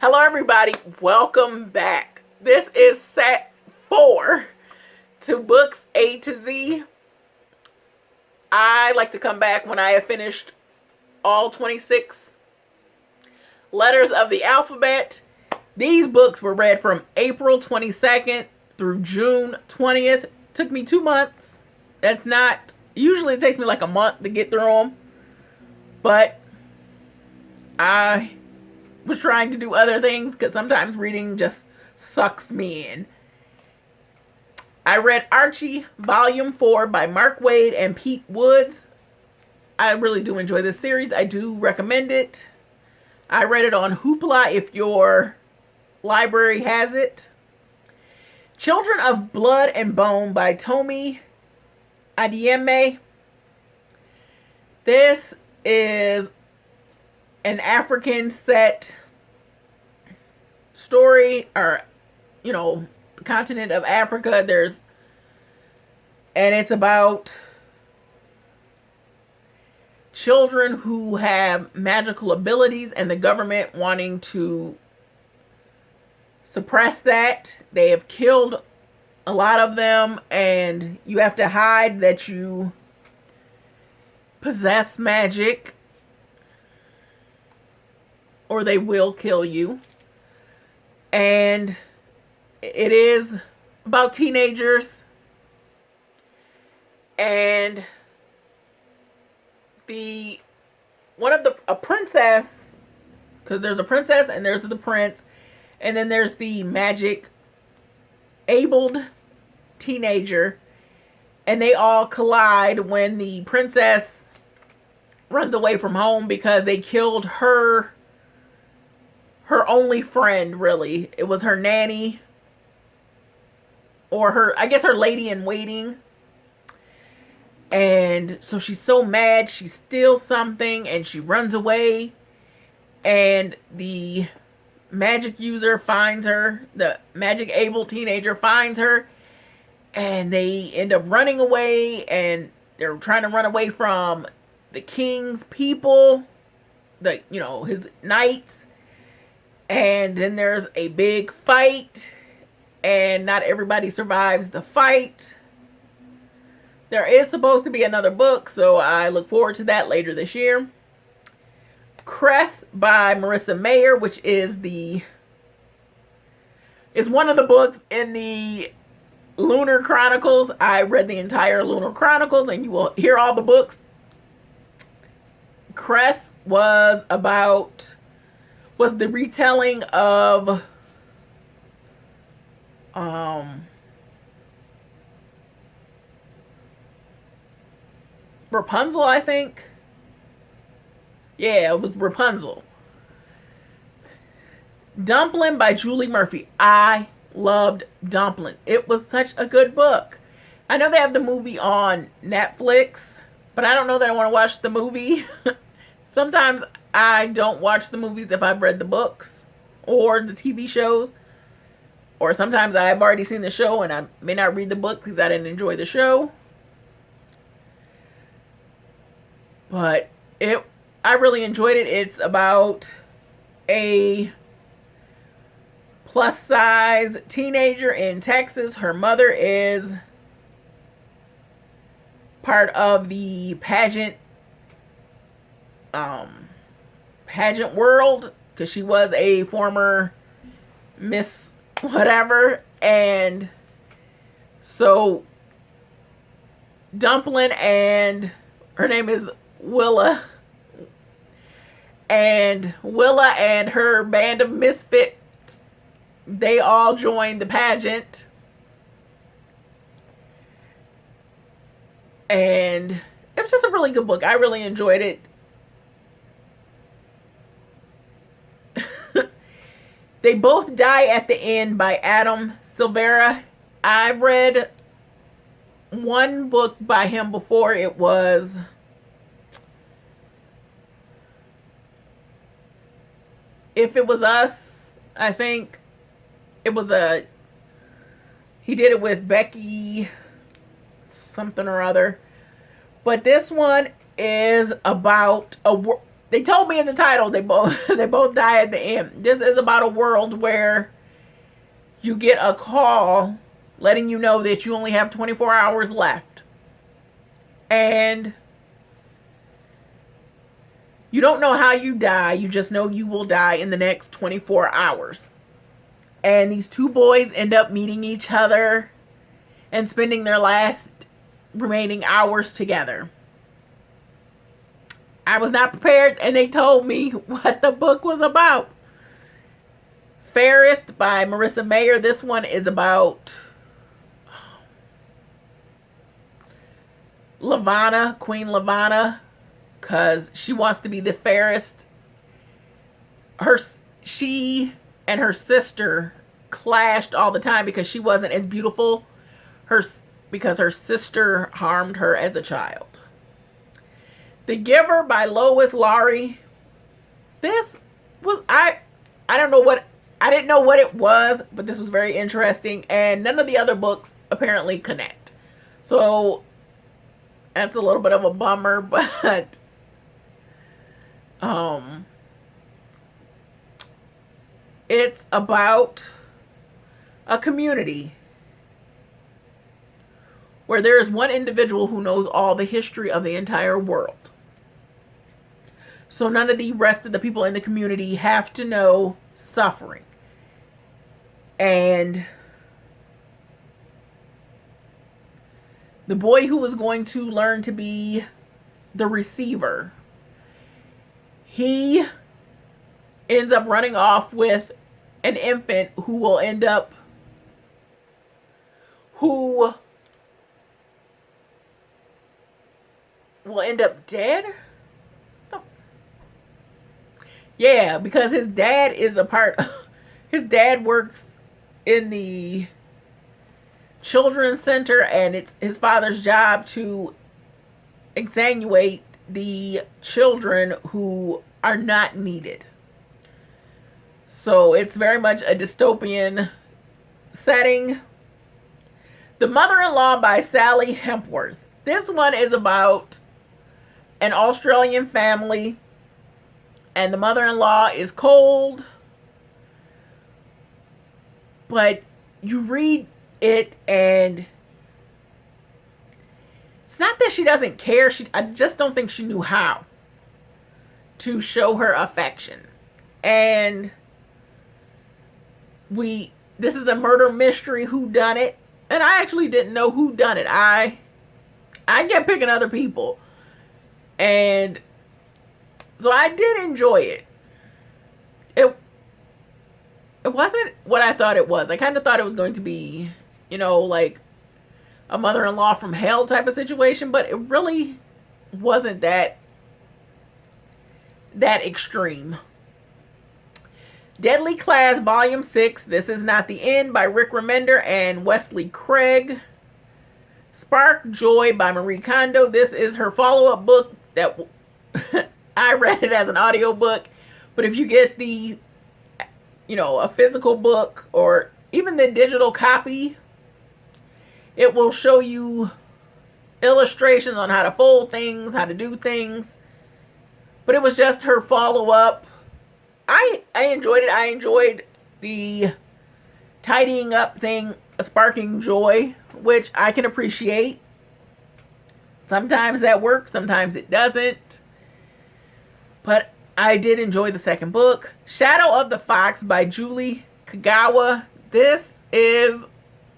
Hello everybody, welcome back. This is set 4 to books A to Z. I like to come back when I have finished all 26 letters of the alphabet. These books were read from April 22nd through June 20th. Took me 2 months. That's not, usually it takes me like a month to get through them. But I was trying to do other things because sometimes reading just sucks me in. I read Archie Volume 4 by Mark Waid and Pete Woods. I really do enjoy this series. I do recommend it. I read it on Hoopla if your library has it. Children of Blood and Bone by Tomi Adeyemi. This is an African set story, or the continent of Africa. And it's about children who have magical abilities and the government wanting to suppress that. They have killed a lot of them, and you have to hide that you possess magic, or they will kill you. And it is about teenagers, and a princess, because there's a princess and there's the prince, and then there's the magic abled teenager, and they all collide when the princess runs away from home because they killed her only friend, really. It was her nanny, or her lady in waiting. And so she's so mad, she steals something and she runs away, and the magic user finds her, the magic able teenager finds her, and they end up running away, and they're trying to run away from the king's people, his knights. And then there's a big fight, and not everybody survives the fight. There is supposed to be another book, so I look forward to that later this year. Cress by Marissa Mayer, which is one of the books in the Lunar Chronicles. I read the entire Lunar Chronicles, and you will hear all the books. Cress was the retelling of Rapunzel, I think. Yeah, it was Rapunzel. Dumplin by Julie Murphy. I loved Dumplin. It was such a good book. I know they have the movie on Netflix, but I don't know that I want to watch the movie. Sometimes I don't watch the movies if I've read the books or the TV shows. Or sometimes I've already seen the show and I may not read the book because I didn't enjoy the show. But I really enjoyed it. It's about a plus size teenager in Texas. Her mother is part of the pageant world, because she was a former Miss whatever. And so Dumplin and her name is Willa and her band of misfits, they all joined the pageant, and it was just a really good book. I really enjoyed it. They Both Die at the End by Adam Silvera. I read one book by him before. It was If It Was Us, I think. He did it with Becky something or other. But this one is about they told me in the title they both die at the end. This is about a world where you get a call letting you know that you only have 24 hours left. And you don't know how you die. You just know you will die in the next 24 hours. And these two boys end up meeting each other and spending their last remaining hours together. I was not prepared, and they told me what the book was about. Fairest by Marissa Mayer. This one is about Lavanna, Queen Lavanna, because she wants to be the fairest. She and her sister clashed all the time because she wasn't as beautiful. Because her sister harmed her as a child. The Giver by Lois Lowry. This was I didn't know what it was, but this was very interesting, and none of the other books apparently connect. So that's a little bit of a bummer, but it's about a community where there is one individual who knows all the history of the entire world. So none of the rest of the people in the community have to know suffering. And the boy who was going to learn to be the receiver, he ends up running off with an infant who will end up dead. Yeah, because his dad his dad works in the children's center, and it's his father's job to extenuate the children who are not needed. So it's very much a dystopian setting. The Mother-in-Law by Sally Hempworth. This one is about an Australian family, and the mother-in-law is cold, but you read it and it's not that she doesn't care. I just don't think she knew how to show her affection. And this is a murder mystery whodunit, and I actually didn't know who done it. I kept picking other people. And so I did enjoy it. It wasn't what I thought it was. I kind of thought it was going to be, like a mother-in-law from hell type of situation, but it really wasn't that extreme. Deadly Class Volume 6, This Is Not the End by Rick Remender and Wesley Craig. Spark Joy by Marie Kondo. This is her follow-up book that I read it as an audiobook, but if you get the a physical book or even the digital copy, it will show you illustrations on how to fold things, how to do things. But it was just her follow-up. I enjoyed it. I enjoyed the tidying up thing, sparking joy, which I can appreciate. Sometimes that works, sometimes it doesn't. But I did enjoy the second book. Shadow of the Fox by Julie Kagawa. This is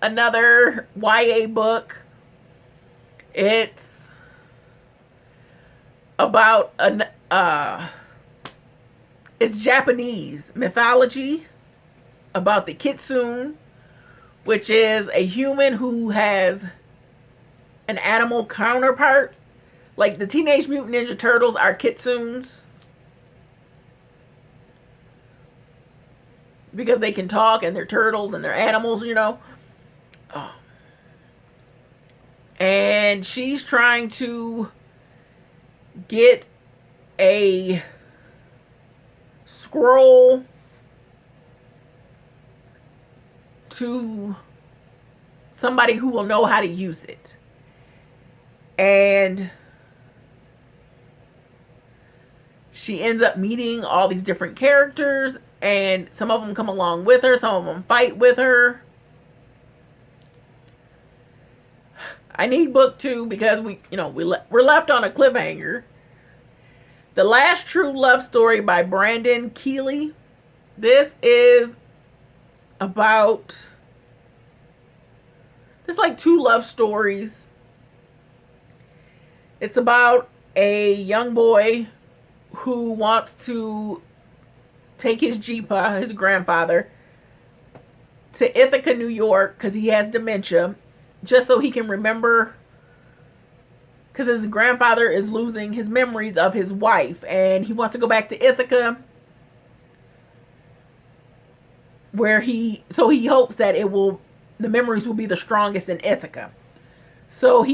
another YA book. It's about it's Japanese mythology about the kitsune, which is a human who has an animal counterpart. Like the Teenage Mutant Ninja Turtles are kitsunes, because they can talk and they're turtles and they're animals, And she's trying to get a scroll to somebody who will know how to use it. And she ends up meeting all these different characters, and some of them come along with her, some of them fight with her. I need book 2 because we're left on a cliffhanger. The Last True Love Story by Brandon Keeley. This is about, there's like 2 love stories. It's about a young boy who wants to take his Jeepa, his grandfather, to Ithaca, New York, because he has dementia, just so he can remember, because his grandfather is losing his memories of his wife, and he wants to go back to Ithaca, where he hopes that the memories will be the strongest in Ithaca. So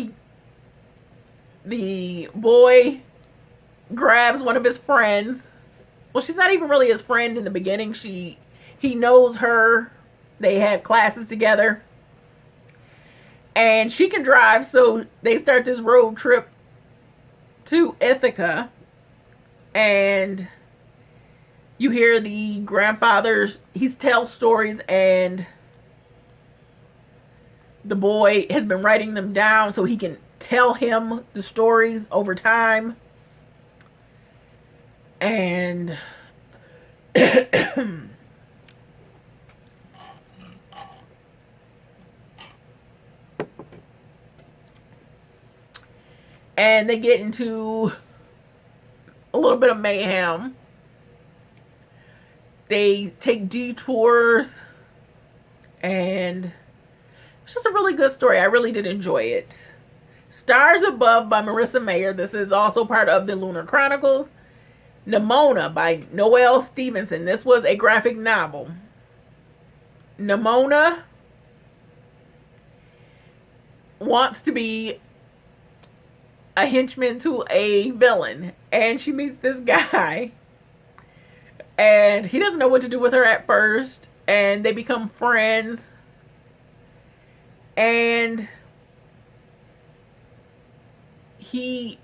the boy grabs one of his friends. Well, she's not even really his friend in the beginning. He knows her. They have classes together. And she can drive, so they start this road trip to Ithaca. And you hear the grandfather's, he tells stories, and the boy has been writing them down so he can tell him the stories over time. And and they get into a little bit of mayhem. They take detours, and it's just a really good story. I really did enjoy it. Stars Above by Marissa Mayer. This is also part of the Lunar Chronicles. Nimona by Noelle Stevenson. This was a graphic novel. Nimona wants to be a henchman to a villain, and she meets this guy, and he doesn't know what to do with her at first, and they become friends, and his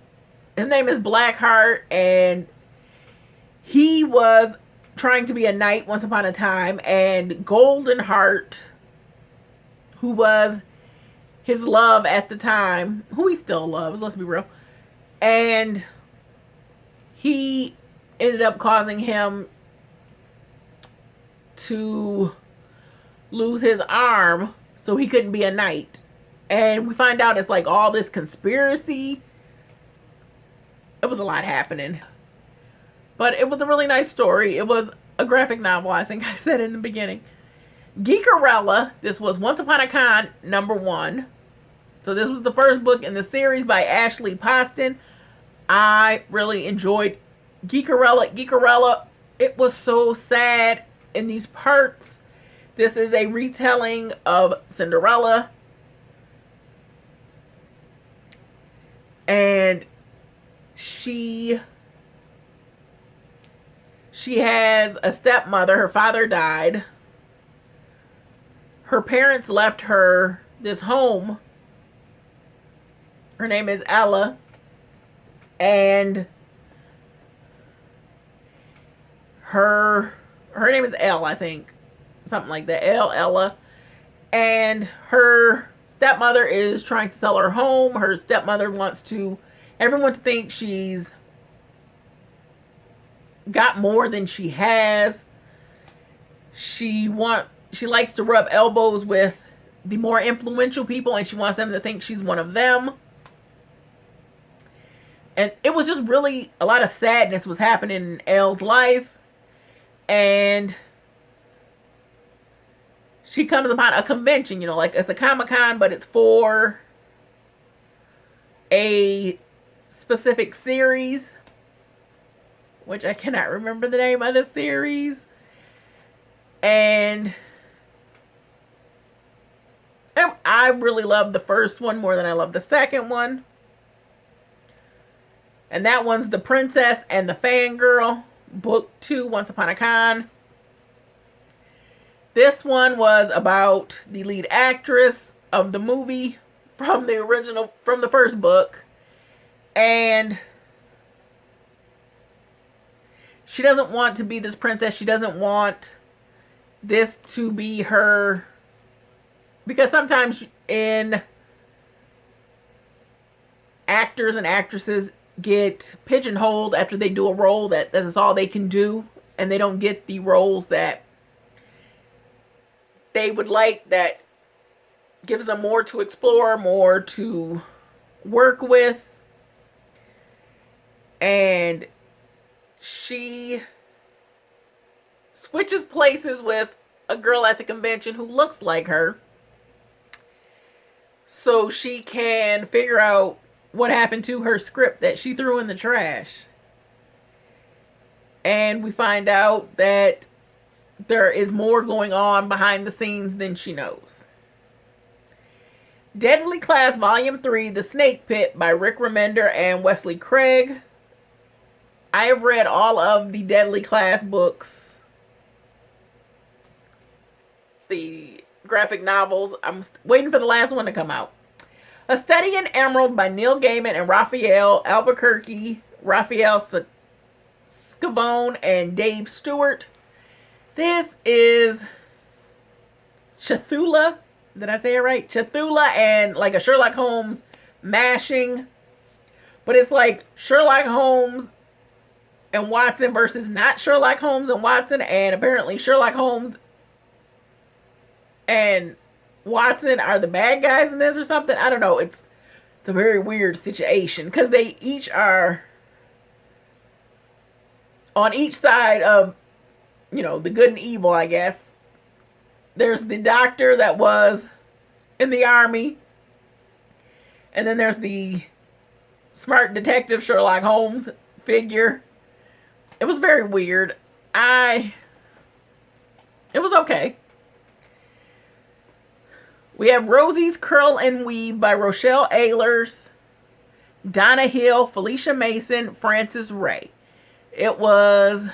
name is Blackheart, and he was trying to be a knight once upon a time, and Golden Heart, who was his love at the time, who he still loves, let's be real, and he ended up causing him to lose his arm so he couldn't be a knight. And we find out it's like all this conspiracy. It was a lot happening. But it was a really nice story. It was a graphic novel, I think I said in the beginning. Geek Arella. This was Once Upon a Con #1. So this was the first book in the series by Ashley Poston. I really enjoyed Geek Arella. Geek Arella, it was so sad in these parts. This is a retelling of Cinderella. And she has a stepmother. Her father died. Her parents left her this home. Her name is Ella. And her name is Elle, I think. Something like that. Ella. And her stepmother is trying to sell her home. Her stepmother wants everyone to think she's got more than she has. She likes to rub elbows with the more influential people, and she wants them to think she's one of them. And it was just really a lot of sadness was happening in Elle's life. And she comes upon a convention, like it's a Comic-Con, but it's for a specific series, which I cannot remember the name of the series. And I really loved the first one more than I loved the second one. And that one's The Princess and the Fangirl, Book 2, Once Upon a Con. This one was about the lead actress of the movie from the first book. And she doesn't want to be this princess. She doesn't want this to be her, because sometimes in actors and actresses get pigeonholed after they do a role that is all they can do, and they don't get the roles that they would like, that gives them more to explore, more to work with. And she switches places with a girl at the convention who looks like her, so she can figure out what happened to her script that she threw in the trash. And we find out that there is more going on behind the scenes than she knows. Deadly Class Volume 3, The Snake Pit by Rick Remender and Wesley Craig. I have read all of the Deadly Class books, the graphic novels. I'm waiting for the last one to come out. A Study in Emerald by Neil Gaiman and Raphael Albuquerque, Raphael Scavone, and Dave Stewart. This is Cthulhu. Did I say it right? Cthulhu and like a Sherlock Holmes mashing. But it's like Sherlock Holmes and Watson versus not Sherlock Holmes and Watson. And apparently Sherlock Holmes and Watson are the bad guys in this or something. I don't know. It's a very weird situation, because they each are on each side of, you know, the good and evil, I guess. There's the doctor that was in the army, and then there's the smart detective Sherlock Holmes figure. It was very weird. It was okay. We have Rosies Curl and Weave by Rochelle Ehlers, Donna Hill, Felicia Mason, Francis Ray. It was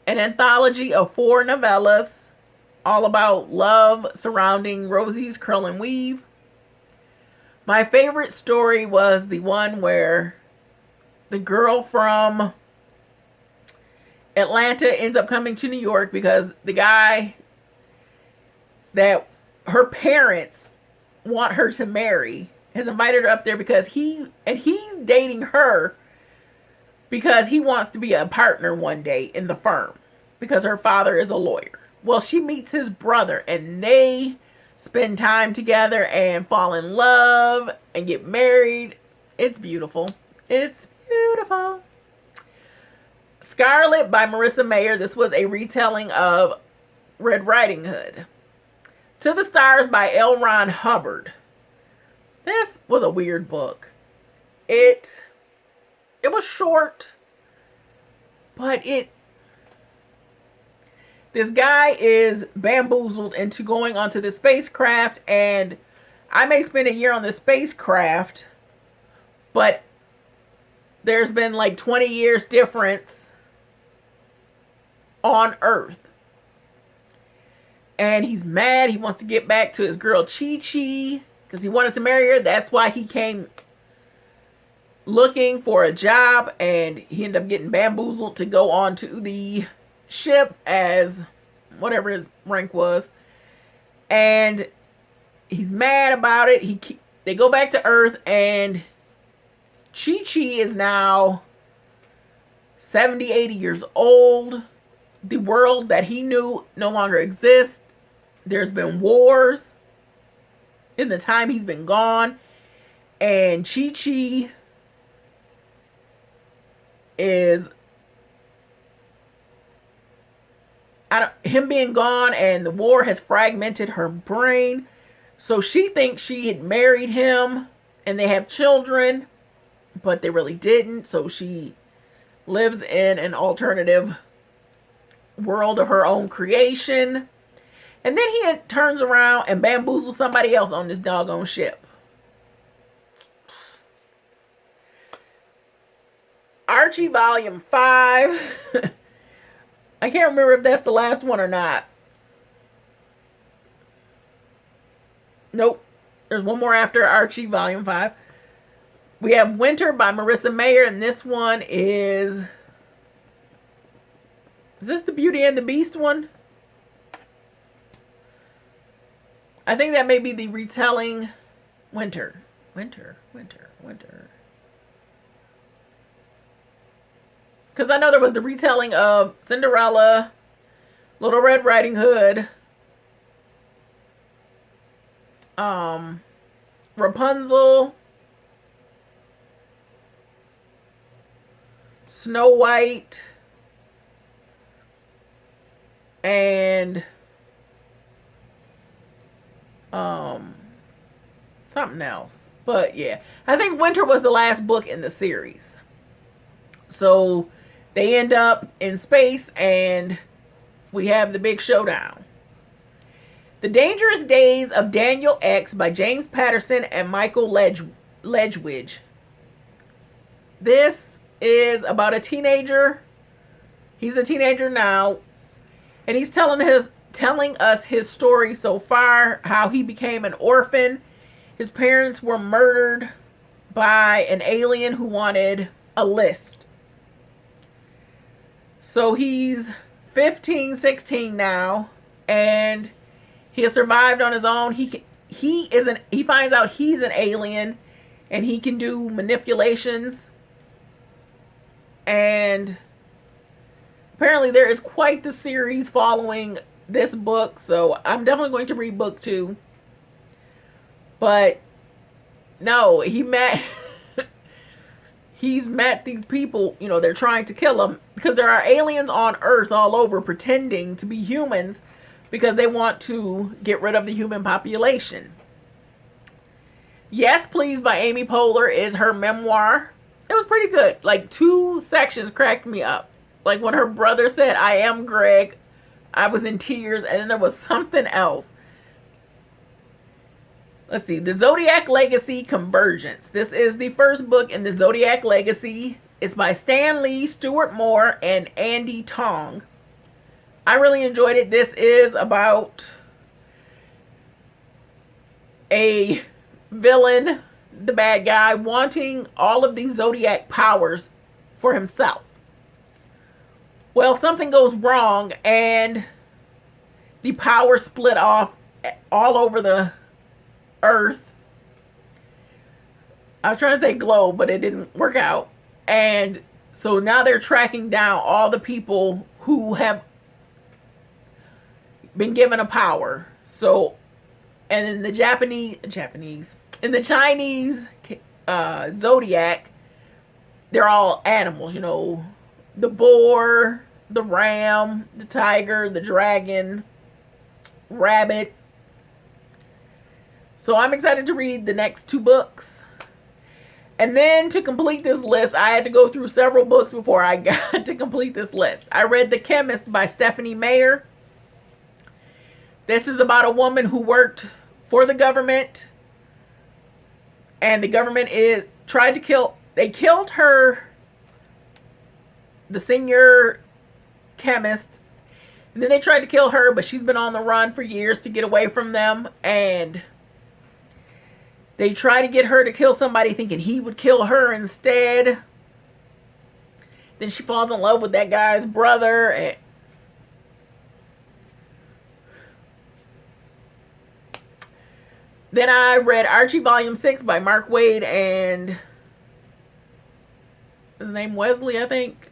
an anthology of 4 novellas, all about love surrounding Rosies Curl and Weave. My favorite story was the one where the girl from Atlanta ends up coming to New York because the guy that her parents want her to marry has invited her up there because he's dating her because he wants to be a partner one day in the firm because her father is a lawyer. Well, she meets his brother and they spend time together and fall in love and get married. It's beautiful. It's beautiful. Scarlet by Marissa Mayer. This was a retelling of Red Riding Hood. To the Stars by L. Ron Hubbard. This was a weird book. It was short, but this guy is bamboozled into going onto the spacecraft, and I may spend a year on the spacecraft, but there's been like 20 years difference on Earth. And he's mad. He wants to get back to his girl Chi-Chi because he wanted to marry her. That's why he came looking for a job, and he ended up getting bamboozled to go on to the ship as whatever his rank was. And he's mad about it. They go back to Earth, and Chi-Chi is now 70, 80 years old. The world that he knew no longer exists. There's been wars in the time he's been gone. And Chi-Chi is... him being gone and the war has fragmented her brain. So she thinks she had married him and they have children, but they really didn't. So she lives in an alternative world of her own creation. And then he turns around and bamboozles somebody else on this doggone ship. Archie Volume 5. I can't remember if that's the last one or not. Nope. There's one more after Archie Volume 5. We have Winter by Marissa Mayer, and this one is Is this the Beauty and the Beast one? I think that may be the retelling. Winter. Because I know there was the retelling of Cinderella, Little Red Riding Hood, Rapunzel, Snow White, and something else. But yeah, I think Winter was the last book in the series. So they end up in space and we have the big showdown. The Dangerous Days of Daniel X by James Patterson and Michael Ledwidge. This is about a teenager. He's a teenager now, and he's telling us his story so far, how he became an orphan. His parents were murdered by an alien who wanted a list. So he's 15, 16 now, and he has survived on his own. He finds out he's an alien and he can do manipulations. And apparently there is quite the series following this book, so I'm definitely going to read book 2. But no, he's met these people, you know, they're trying to kill him because there are aliens on Earth all over pretending to be humans because they want to get rid of the human population. Yes, Please by Amy Poehler is her memoir. It was pretty good. Like 2 sections cracked me up. Like when her brother said, "I am Greg," I was in tears. And then there was something else. Let's see. The Zodiac Legacy Convergence. This is the first book in the Zodiac Legacy. It's by Stan Lee, Stuart Moore, and Andy Tong. I really enjoyed it. This is about a villain, the bad guy, wanting all of these Zodiac powers for himself. Well, something goes wrong and the power split off all over the Earth. I was trying to say globe, but it didn't work out. And so now they're tracking down all the people who have been given a power. So, and in the in the Chinese Zodiac, they're all animals, you know, the boar, the ram, the tiger, the dragon, rabbit. So I'm excited to read the next 2 books. And then to complete this list, I had to go through several books before I got to complete this list. I read The Chemist by Stephanie Meyer. This is about a woman who worked for the government. And the government they killed her, the senior chemist. And then they tried to kill her, but she's been on the run for years to get away from them. And they try to get her to kill somebody thinking he would kill her instead. Then she falls in love with that guy's brother. And then I read Archie Volume 6 by Mark Waid and his name Wesley, I think.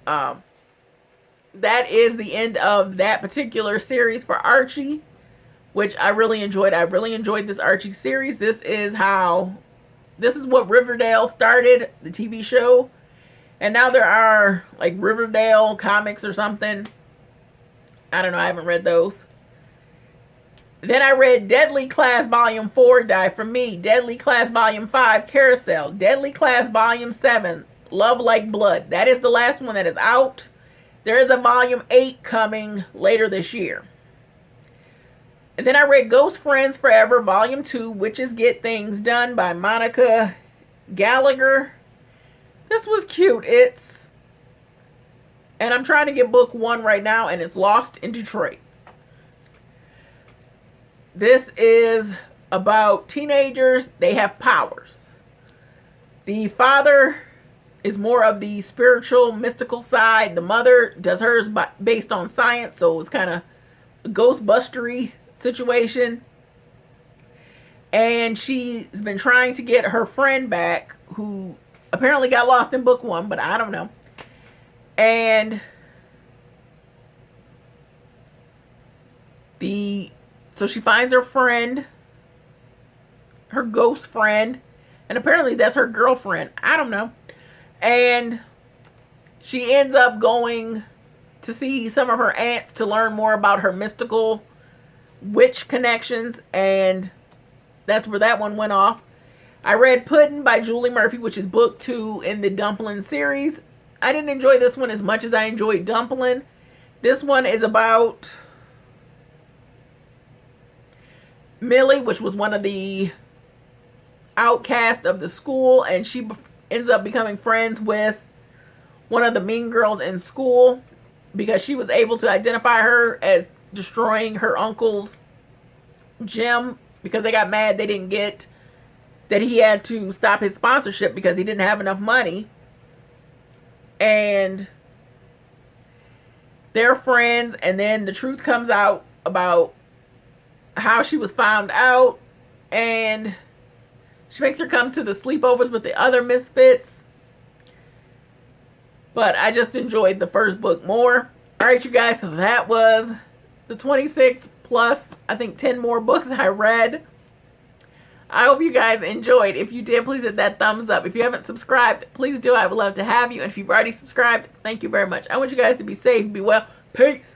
That is the end of that particular series for Archie, which I really enjoyed. I really enjoyed this Archie series. This is what Riverdale started, the TV show. And now there are like Riverdale comics or something. I don't know. I haven't read those. Then I read Deadly Class Volume 4, Die For Me. Deadly Class Volume 5, Carousel. Deadly Class Volume 7, Love Like Blood. That is the last one that is out. There is a Volume 8 coming later this year. And then I read Ghost Friends Forever, Volume 2, Witches Get Things Done by Monica Gallagher. This was cute. And I'm trying to get book 1 right now, and it's Lost in Detroit. This is about teenagers. They have powers. The father is more of the spiritual, mystical side. The mother does hers based on science, so it's kind of a ghostbustery situation. And she's been trying to get her friend back, who apparently got lost in book 1, but I don't know. And so she finds her friend, her ghost friend, and apparently that's her girlfriend. I don't know. And she ends up going to see some of her aunts to learn more about her mystical witch connections, and that's where that one went off. I read Puddin' by Julie Murphy, which is book 2 in the Dumplin series. I didn't enjoy this one as much as I enjoyed Dumplin. This one is about Millie, which was one of the outcasts of the school, and she ends up becoming friends with one of the mean girls in school because she was able to identify her as destroying her uncle's gym because they got mad they didn't get that he had to stop his sponsorship because he didn't have enough money. And they're friends, and then the truth comes out about how she was found out, and she makes her come to the sleepovers with the other misfits. But I just enjoyed the first book more. Alright, you guys, so that was the 26 plus, I think, 10 more books I read. I hope you guys enjoyed. If you did, please hit that thumbs up. If you haven't subscribed, please do. I would love to have you. And if you've already subscribed, thank you very much. I want you guys to be safe, be well. Peace.